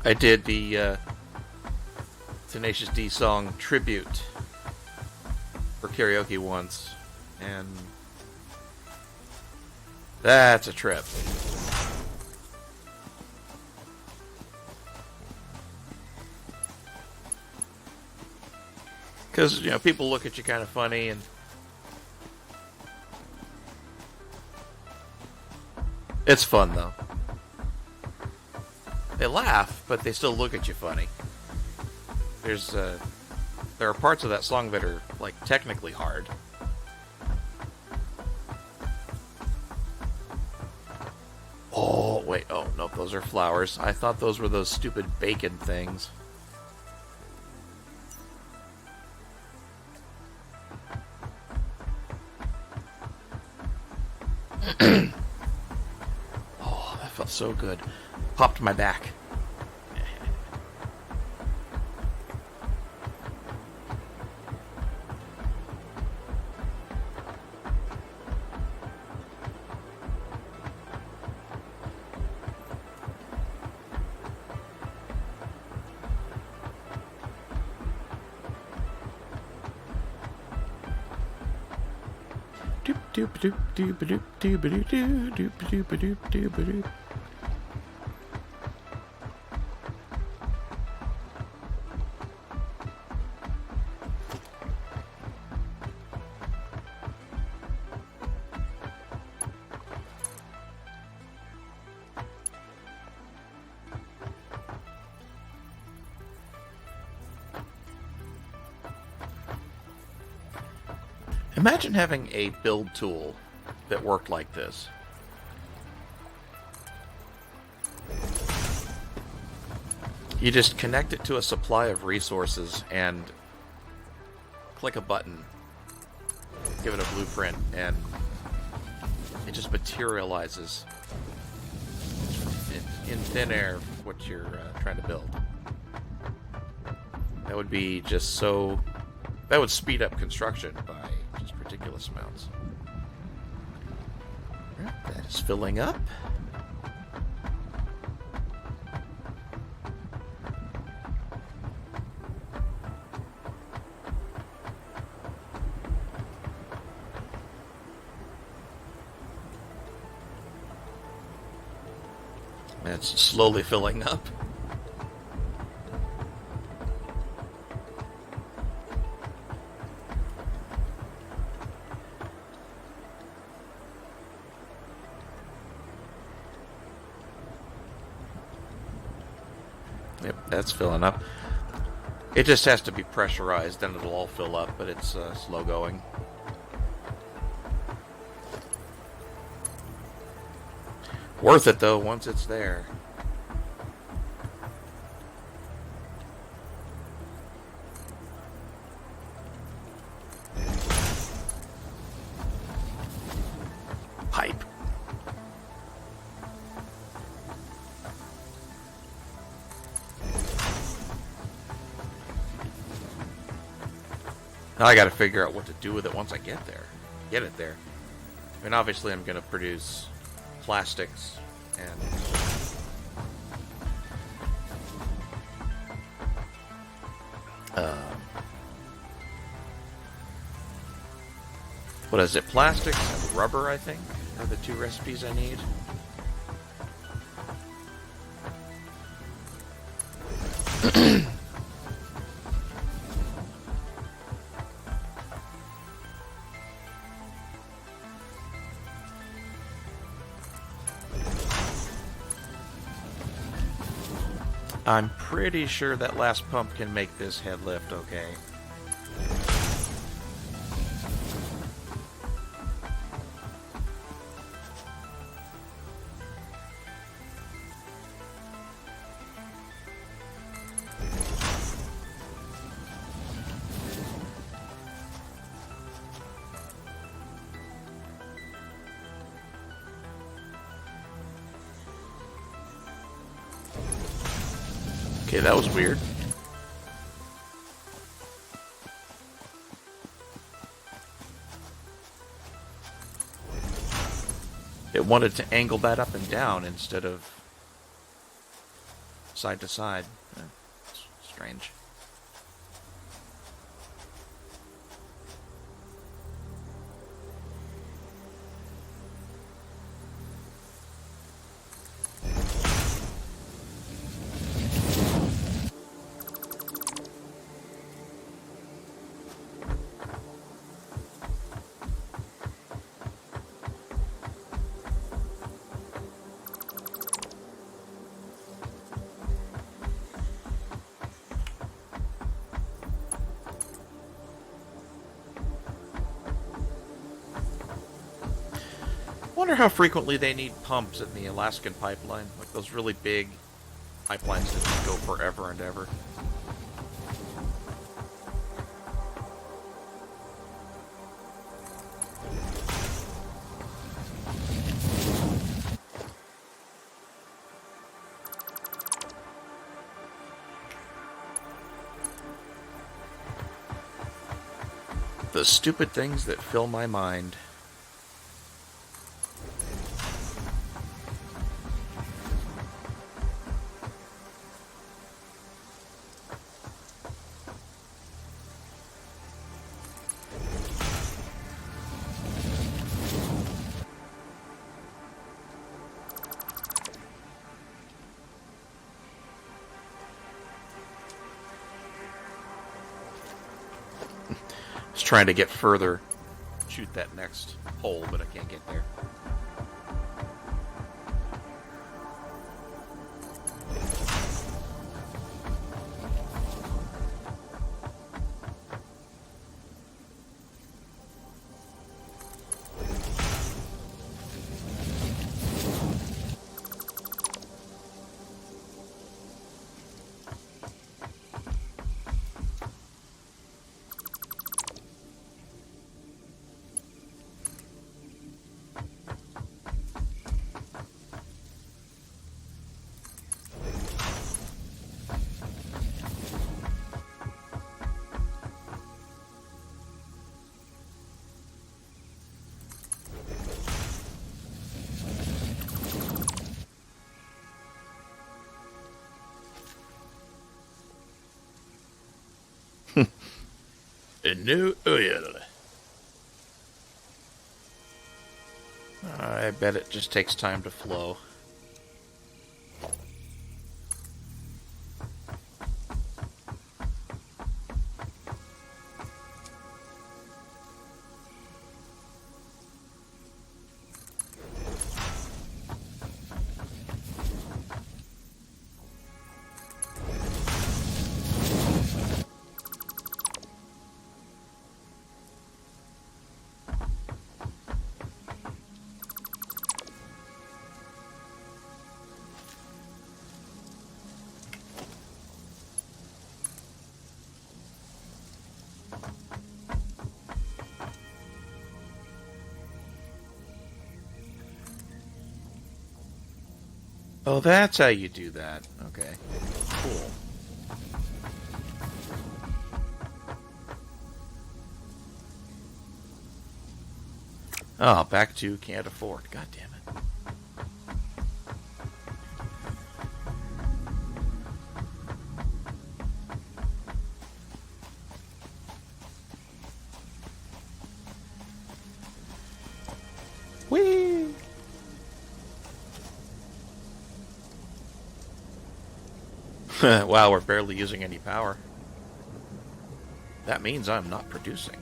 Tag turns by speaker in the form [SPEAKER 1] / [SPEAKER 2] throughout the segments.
[SPEAKER 1] I did the Tenacious D song Tribute for karaoke once, and that's a trip. Because, you know, people look at you kind of funny, and it's fun, though. They laugh, but they still look at you funny. There are parts of that song that are, like, technically hard. Oh, wait, oh, nope, those are flowers. I thought those were those stupid bacon things. Oh, that felt so good. Popped my back. Doop doop doop doop doop doop doop doop doop doop doop doop. Imagine having a build tool that worked like this. You just connect it to a supply of resources and click a button, give it a blueprint, and it just materializes in thin air what you're trying to build. That would be just so... That would speed up construction by just ridiculous amounts. Right, that is filling up. That's slowly filling up. Yep, that's filling up. It just has to be pressurized, then it'll all fill up, but it's slow going. Worth it, though, once it's there. Pipe. Now I gotta figure out what to do with it once I get there. Get it there. I mean, obviously I'm gonna produce plastics and what is it? Plastics and rubber, I think, are the two recipes I need. I'm pretty sure that last pump can make this head lift okay. Okay, that was weird. It wanted to angle that up and down instead of side to side. It's strange. I wonder how frequently they need pumps in the Alaskan pipeline, like those really big pipelines that just go forever and ever. The stupid things that fill my mind. Trying to get further, shoot that next hole, but I can't get there. No oil. I bet it just takes time to flow. Oh, that's how you do that. Okay. Cool. Oh, back to can't afford. God damn it. Whee! Wow, we're barely using any power. That means I'm not producing.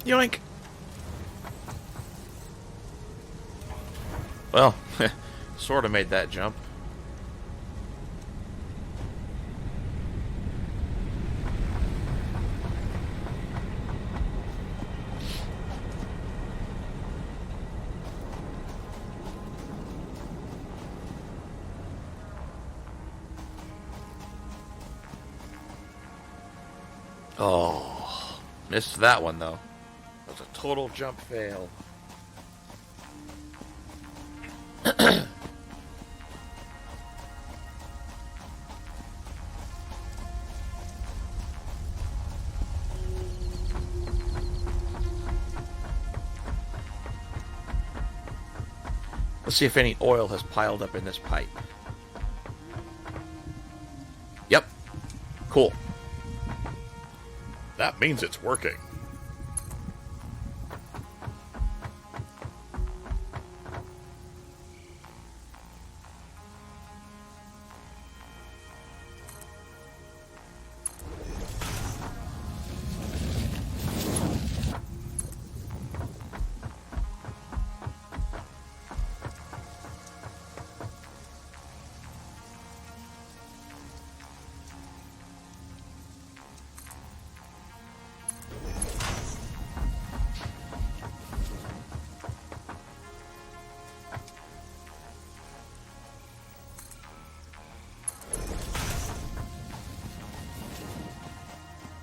[SPEAKER 1] Yoink! Well, sort of made that jump. Oh. Missed that one, though. That was a total jump fail. Let's see if any oil has piled up in this pipe. Yep. Cool. That means it's working.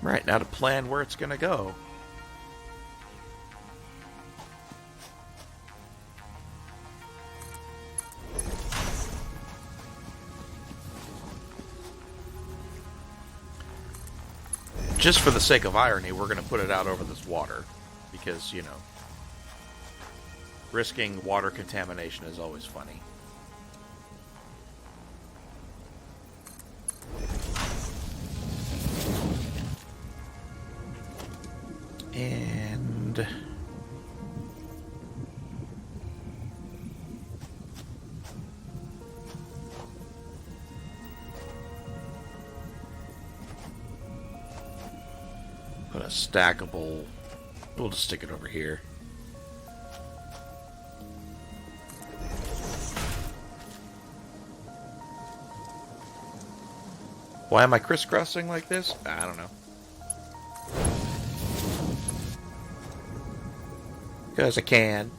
[SPEAKER 1] Right, now to plan where it's going to go. Just for the sake of irony, we're going to put it out over this water. Because, you know, risking water contamination is always funny. And put a stackable. We'll just stick it over here. Why am I crisscrossing like this? I don't know. Because I can.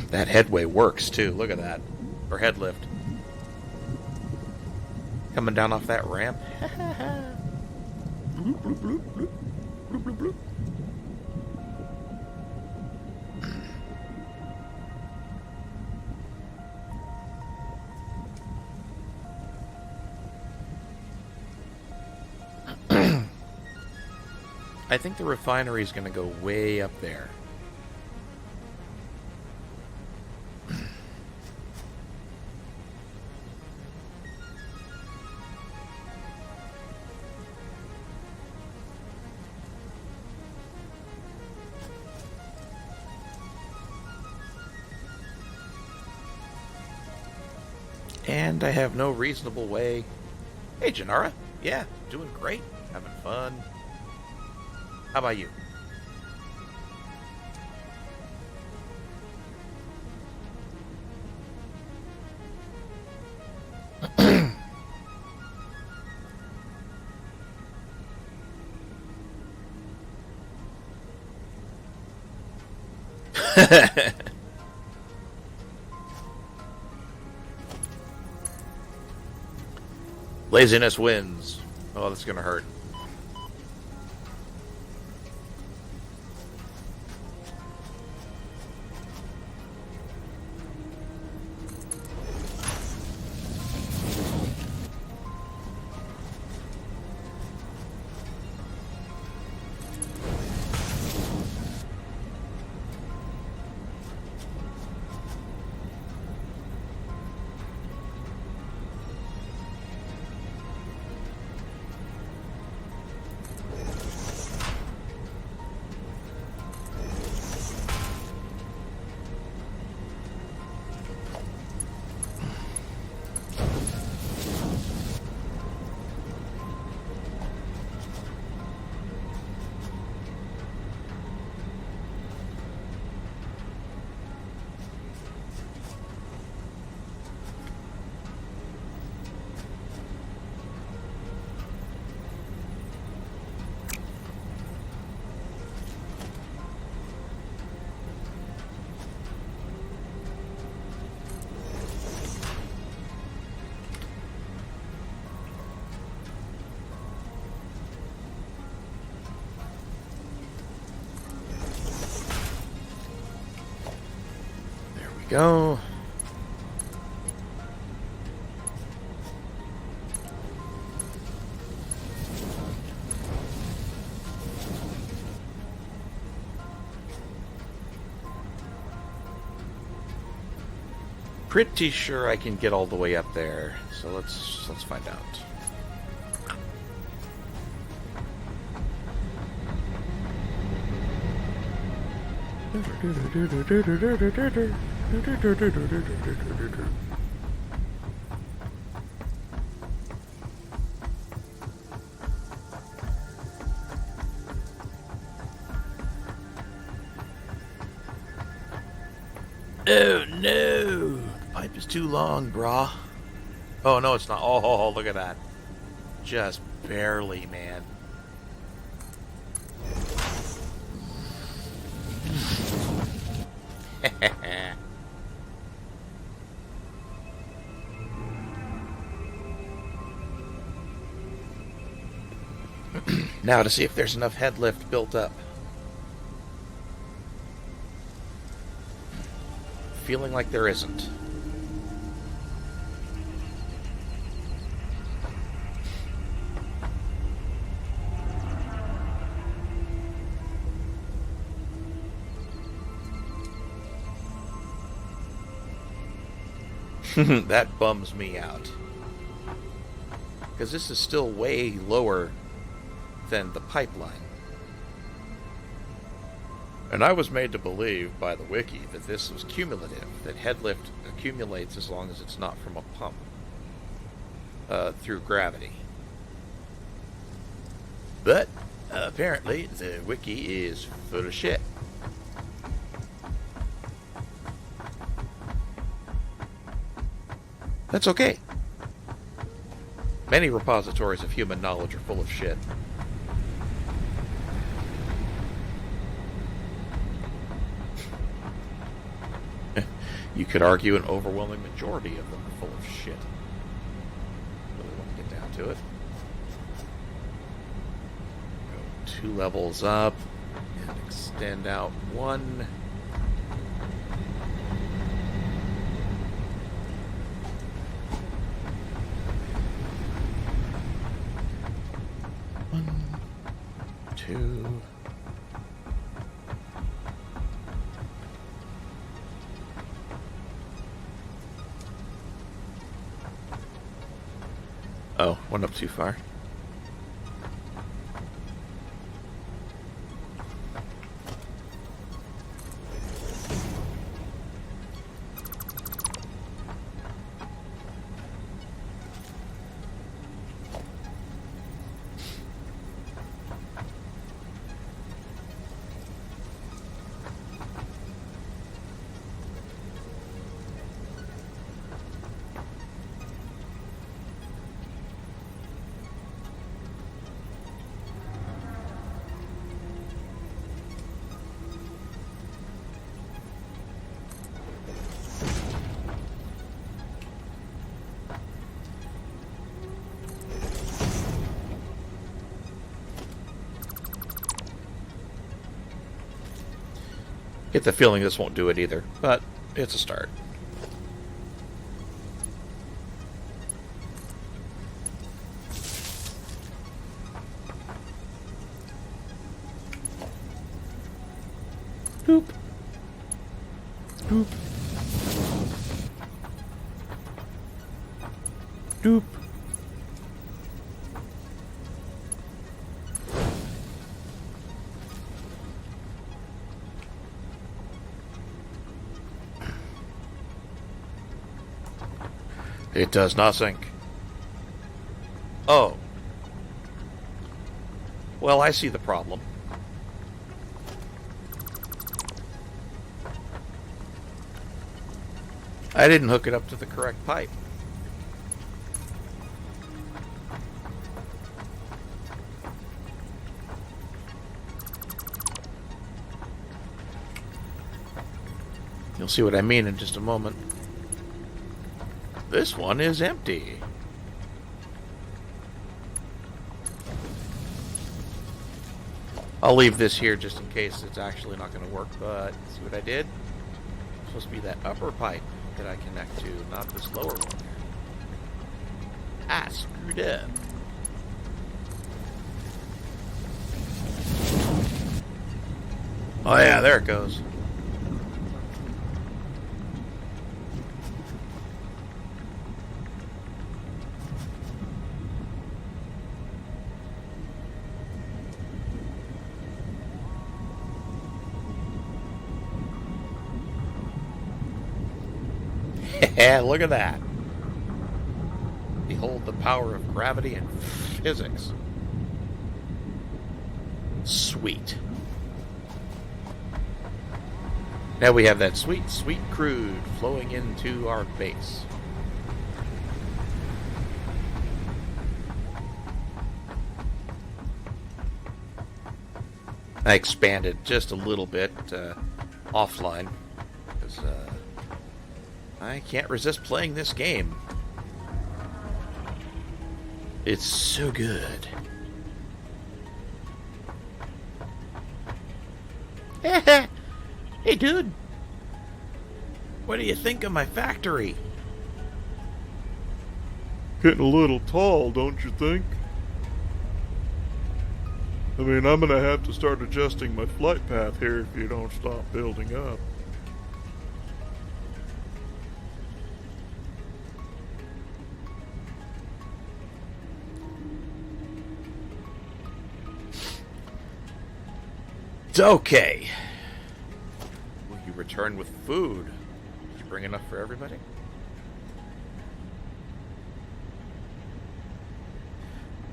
[SPEAKER 1] That headway works too. Look at that. Or head lift. Coming down off that ramp. Bloop, bloop, bloop, bloop, bloop, bloop, bloop. I think the refinery is going to go way up there. And I have no reasonable way. Hey, Janara. Yeah, doing great. Having fun. How about you? Laziness wins. Oh, that's gonna hurt. go. Pretty sure I can get all the way up there, so let's find out. Oh no! The pipe is too long, brah. Oh no, it's not. Oh, look at that. Just barely, man. Now to see if there's enough head lift built up. Feeling like there isn't. That bums me out. Because this is still way lower than the pipeline. And I was made to believe by the wiki that this was cumulative, that head lift accumulates as long as it's not from a pump through gravity. But apparently the wiki is full of shit. That's okay. Many repositories of human knowledge are full of shit. You could argue an overwhelming majority of them are full of shit. Really want to get down to it. Go 2 levels up and extend out 1. Oh, went up too far. Get the feeling this won't do it either, but it's a start. Doop. Doop. Doop. It does not sink. Oh. Well, I see the problem. I didn't hook it up to the correct pipe. You'll see what I mean in just a moment. This one is empty. I'll leave this here just in case it's actually not going to work, but see what I did? supposed to be that upper pipe that I connect to, not this lower one. I screwed up. Oh yeah, there it goes. Yeah, look at that. Behold the power of gravity and physics. Sweet. Now we have that sweet, sweet crude flowing into our base. I expanded just a little bit offline because I can't resist playing this game. It's so good. Hey, dude. What do you think of my factory?
[SPEAKER 2] Getting a little tall, don't you think? I mean, I'm gonna have to start adjusting my flight path here if you don't stop building up.
[SPEAKER 1] It's okay. Will you return with food? Did you bring enough for everybody?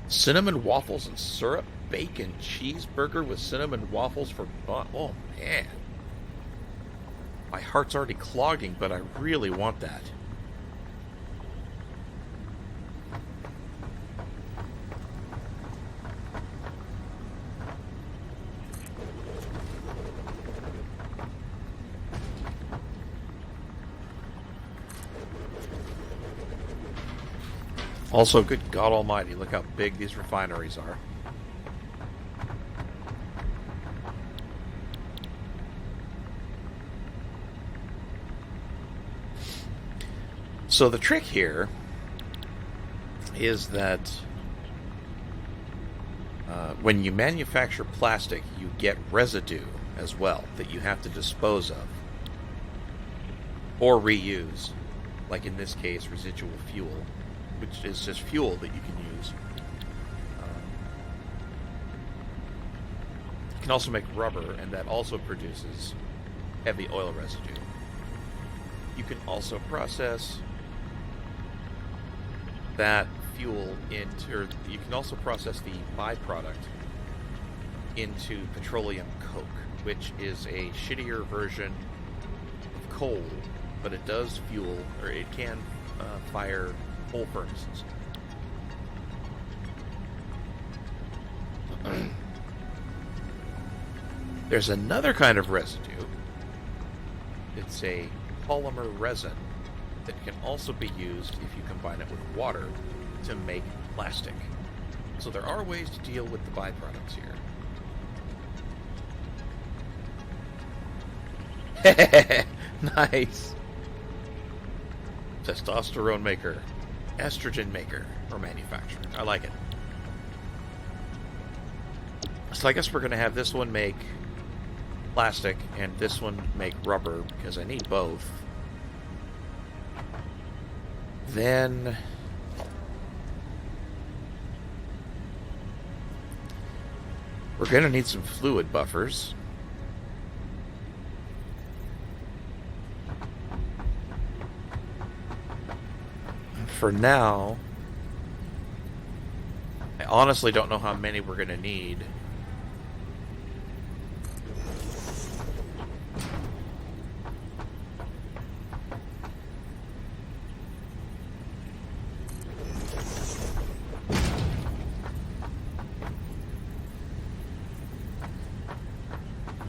[SPEAKER 1] Cinnamon waffles and syrup, bacon cheeseburger with cinnamon waffles for bun. Oh man. My heart's already clogging, but I really want that. Also, good God Almighty, look how big these refineries are. So the trick here is that when you manufacture plastic, you get residue as well that you have to dispose of or reuse. Like in this case, residual fuel, which is just fuel that you can use. You can also make rubber, and that also produces heavy oil residue. You can also process that fuel into, or you can also process the byproduct into petroleum coke, which is a shittier version of coal, but it does fuel, or it can fire coal furnaces. There's another kind of residue. It's a polymer resin that can also be used if you combine it with water to make plastic. So there are ways to deal with the byproducts here. Nice. Testosterone maker, estrogen maker, or manufacturer. I like it. So I guess we're going to have this one make plastic and this one make rubber because I need both. Then we're going to need some fluid buffers. For now, I honestly don't know how many we're going to need.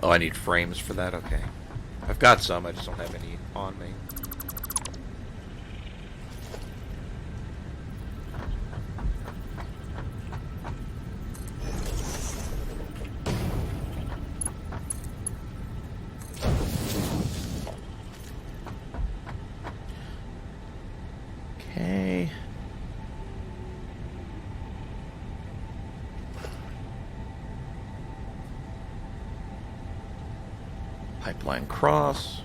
[SPEAKER 1] Oh, I need frames for that? Okay. I've got some, I just don't have any on me. way. Pipeline cross.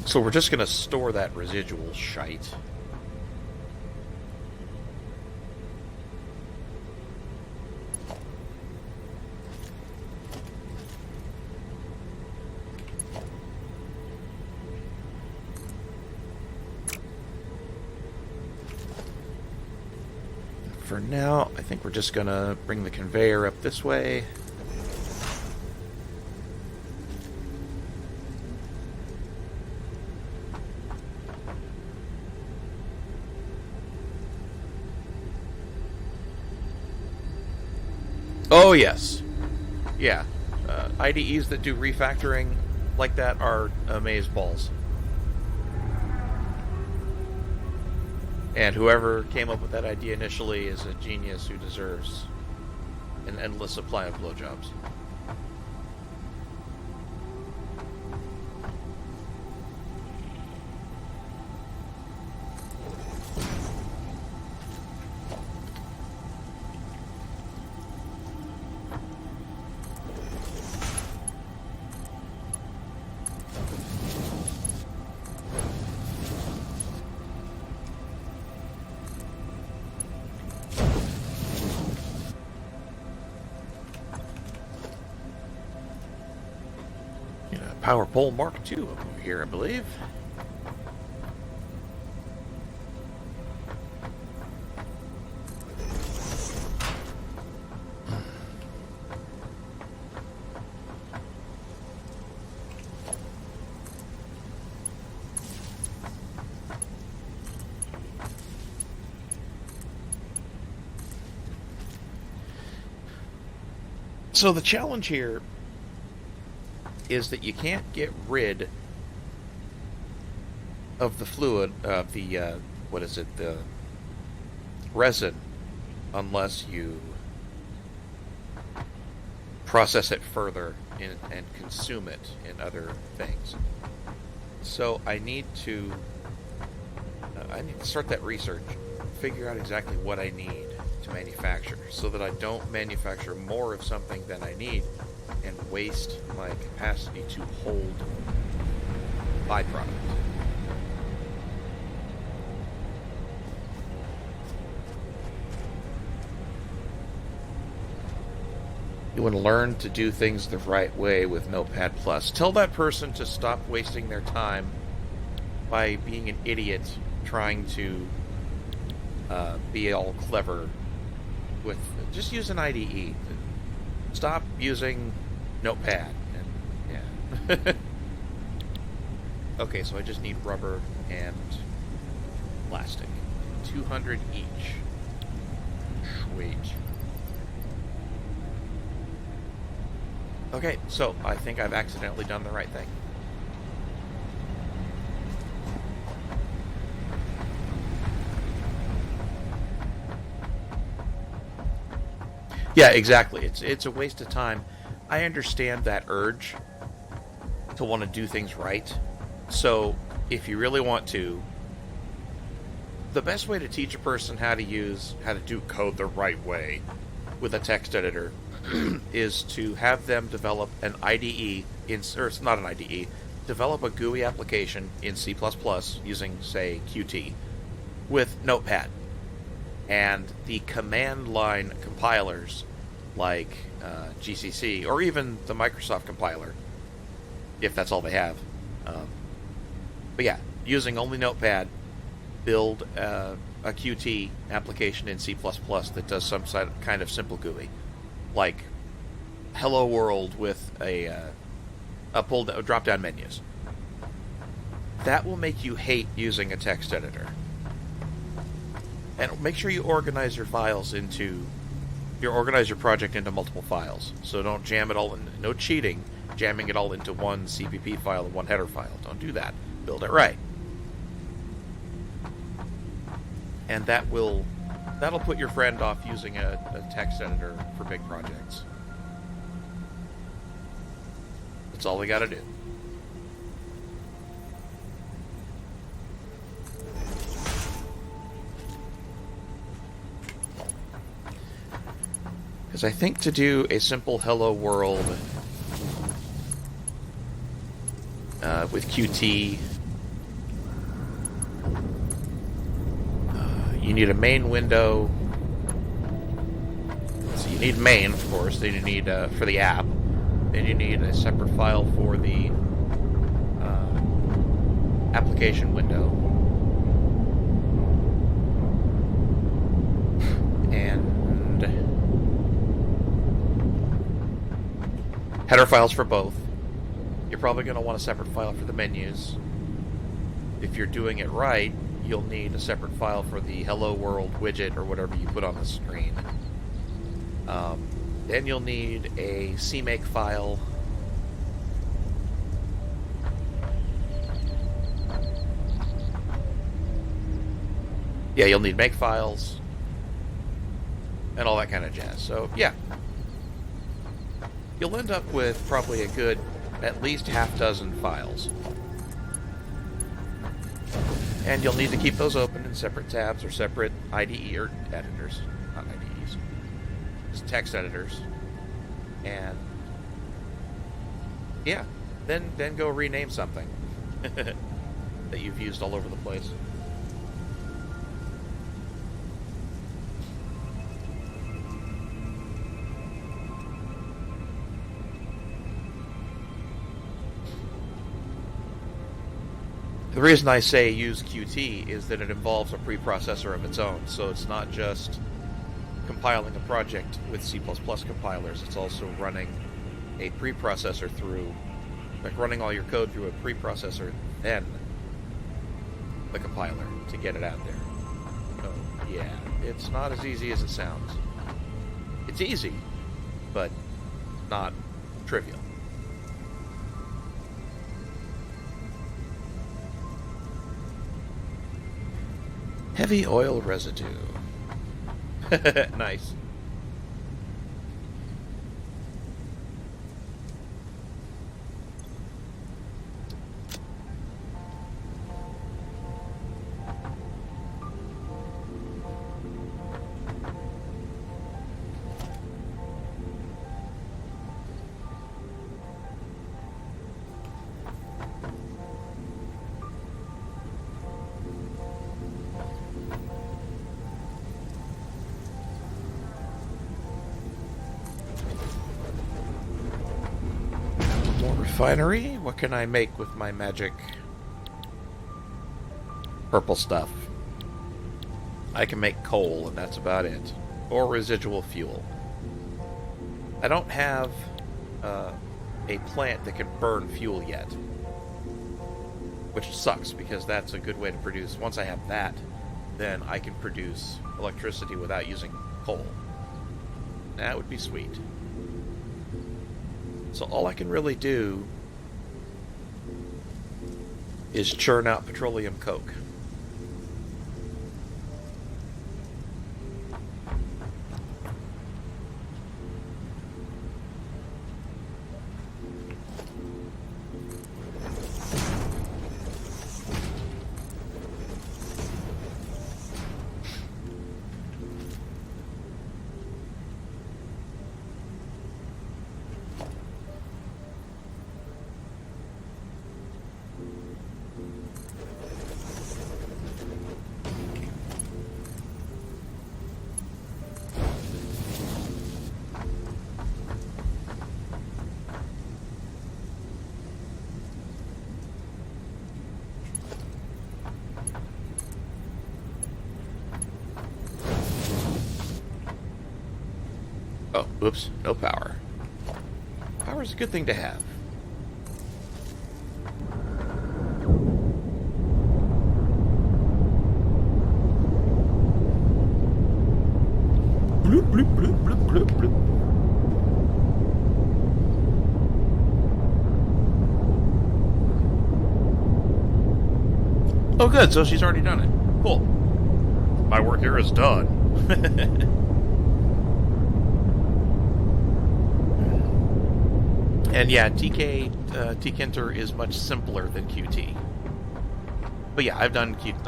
[SPEAKER 1] So we're just going to store that residual shite. For now, I think we're just going to bring the conveyor up this way. Oh, yes. Yeah. IDEs that do refactoring like that are amazeballs. And whoever came up with that idea initially is a genius who deserves an endless supply of blowjobs. Power pole Mark II over here, I believe. So the challenge here is that you can't get rid of the fluid, of the, the resin, unless you process it further and consume it in other things. So I need to start that research, figure out exactly what I need to manufacture, so that I don't manufacture more of something than I need and waste my capacity to hold byproduct. You want to learn to do things the right way with Notepad+. Tell that person to stop wasting their time by being an idiot trying to be all clever with... Just use an IDE. Stop using Notepad. And, yeah. Okay, so I just need rubber and plastic. 200 each. Sweet. Okay, so I think I've accidentally done the right thing. Yeah, exactly. It's a waste of time. I understand that urge to want to do things right. So, if you really want to, the best way to teach a person how to do code the right way with a text editor is to have them develop an IDE or it's not an IDE, develop a GUI application in C++ using, say, Qt with Notepad. And the command line compilers like GCC or even the Microsoft compiler, if that's all they have. But yeah, using only Notepad, build a Qt application in C++ that does some kind of simple GUI, like Hello World with a drop-down menus. That will make you hate using a text editor. And make sure you organize your files into you organize your project into multiple files. So don't jam it all in. No cheating, jamming it all into one CPP file and one header file. Don't do that. Build it right. And that'll put your friend off using a text editor for big projects. That's all they got to do. Because I think to do a simple hello world with Qt, you need a main window. So you need main, of course. Then you need for the app. Then you need a separate file for the application window. And header files for both. You're probably going to want a separate file for the menus. If you're doing it right, you'll need a separate file for the Hello World widget or whatever you put on the screen. Then you'll need a CMake file. Yeah, you'll need make files and all that kind of jazz. So, yeah. You'll end up with probably a good at least half dozen files. And you'll need to keep those open in separate tabs or separate IDE or editors. Not IDEs. Just text editors. And yeah, then go rename something that you've used all over the place. The reason I say use Qt is that it involves a preprocessor of its own, so it's not just compiling a project with C++ compilers, it's also running a preprocessor through, like running all your code through a preprocessor, then the compiler to get it out there. So, yeah, it's not as easy as it sounds. It's easy, but not trivial. Heavy oil residue. Nice. Refinery? What can I make with my magic purple stuff? I can make coal, and that's about it. Or residual fuel. I don't have a plant that can burn fuel yet. Which sucks, because that's a good way to produce. Once I have that, then I can produce electricity without using coal. That would be sweet. So all I can really do is churn out petroleum coke. Oh, oops, no power. Power is a good thing to have. Bloop, bloop, bloop, bloop, bloop. Oh, good. So she's already done it. Cool.
[SPEAKER 2] My work here is done.
[SPEAKER 1] And yeah, Tkinter is much simpler than Qt. But yeah, I've done Tkinter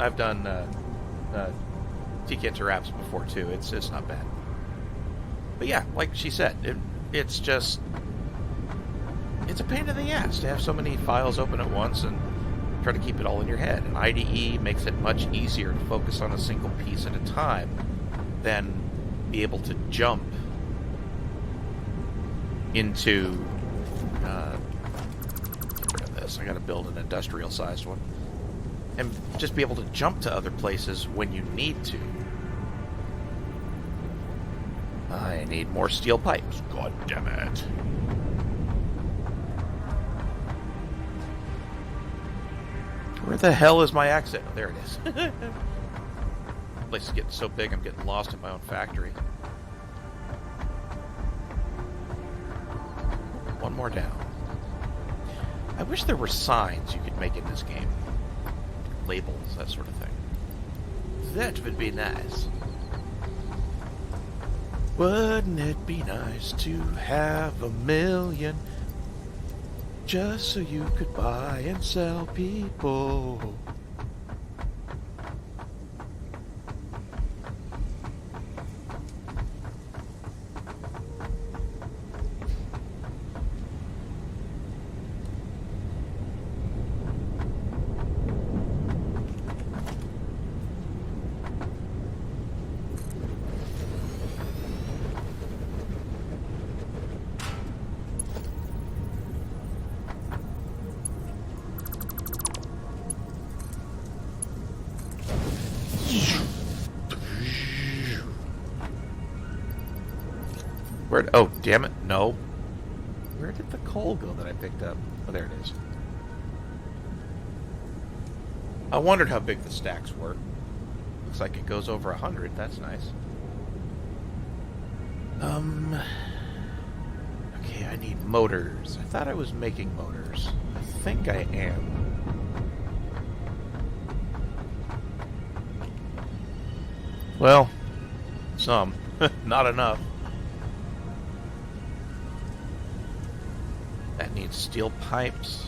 [SPEAKER 1] apps before too. It's not bad. But yeah, like she said, it's just it's a pain in the ass to have so many files open at once and try to keep it all in your head. And IDE makes it much easier to focus on a single piece at a time than be able to jump into get rid of this. I gotta build an industrial sized one. And just be able to jump to other places when you need to. I need more steel pipes. God damn it. Where the hell is my exit? Oh, there it is. The place is getting so big I'm getting lost in my own factory. One more down. I wish there were signs you could make in this game. Labels, that sort of thing. That would be nice. Wouldn't it be nice to have $1 million just so you could buy and sell people? Oh, damn it, no. Where did the coal go that I picked up? Oh, there it is. I wondered how big the stacks were. Looks like it goes over 100. That's nice. Okay, I need motors. I thought I was making motors. I think I am. Well, some. Not enough. That needs steel pipes.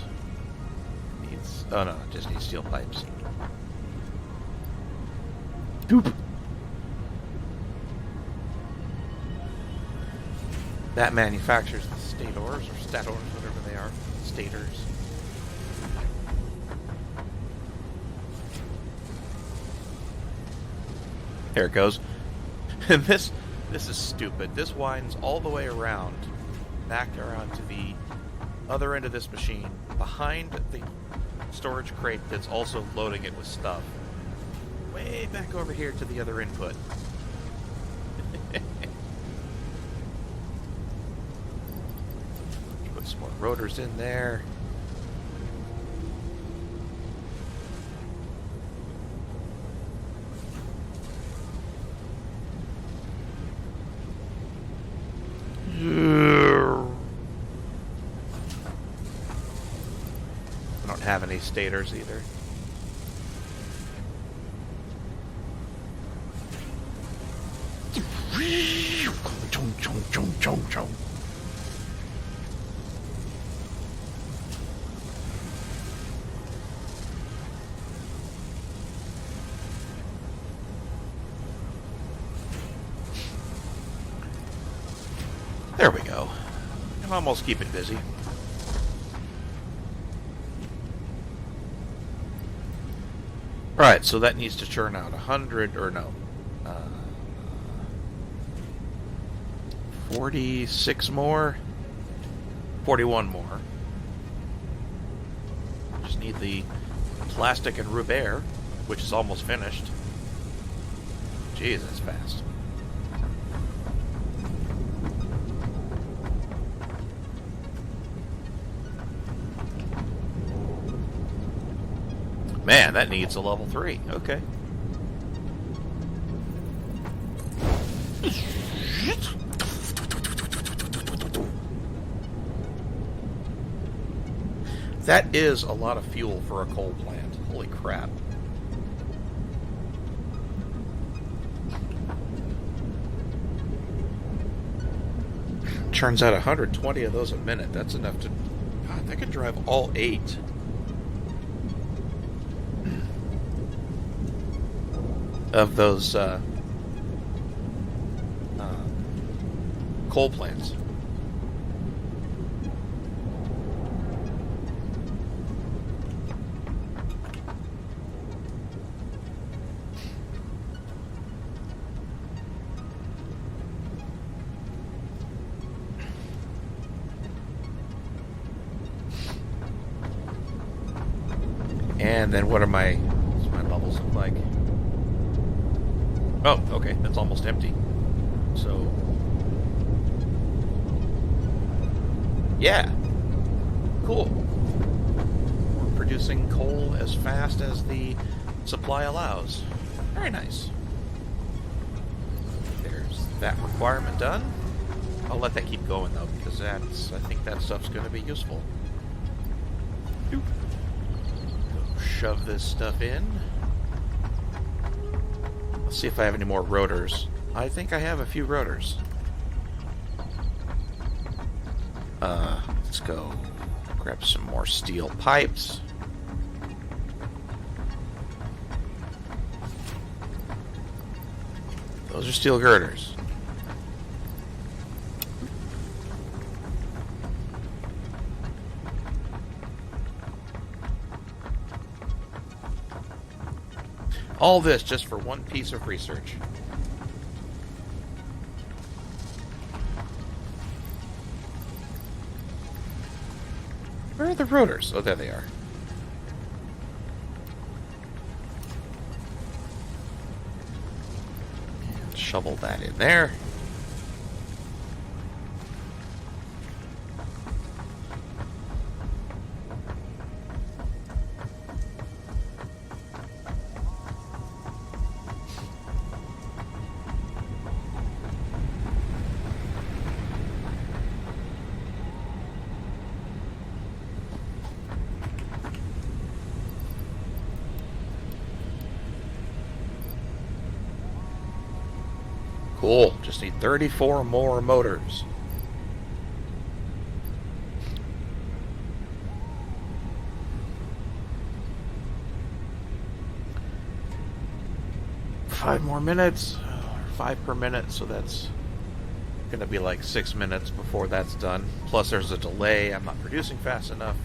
[SPEAKER 1] Oh no, it just needs steel pipes. Doop. That manufactures the stators, or stators, whatever they are. Stators. There it goes. And this is stupid. This winds all the way around, back around to the other end of this machine, behind the storage crate that's also loading it with stuff. Way back over here to the other input. Put some more rotors in there. I don't have any stators either. There we go. I'm almost keeping busy. Right, so that needs to churn out 100, or no, 46 more, 41 more. Just need the plastic and Robert, which is almost finished. Jeez, that's fast. Man, that needs a level 3. Okay. That is a lot of fuel for a coal plant. Holy crap. churns out 120 of those a minute. That's enough to... God, that could drive all 8. Of those coal plants. And then what's my bubbles look like? Oh, okay, that's almost empty. So, yeah, cool. We're producing coal as fast as the supply allows. Very nice. There's that requirement done. I'll let that keep going though, because I think that stuff's going to be useful. Doop. Go shove this stuff in. Let's see if I have any more rotors. I think I have a few rotors. Let's go grab some more steel pipes. Those are steel girders. All this just for one piece of research. Where are the rotors? Oh, there they are. And shovel that in there. Cool. Just need 34 more motors. Five more minutes. 5 per minute, so that's going to be like 6 minutes before that's done. Plus there's a delay. I'm not producing fast enough.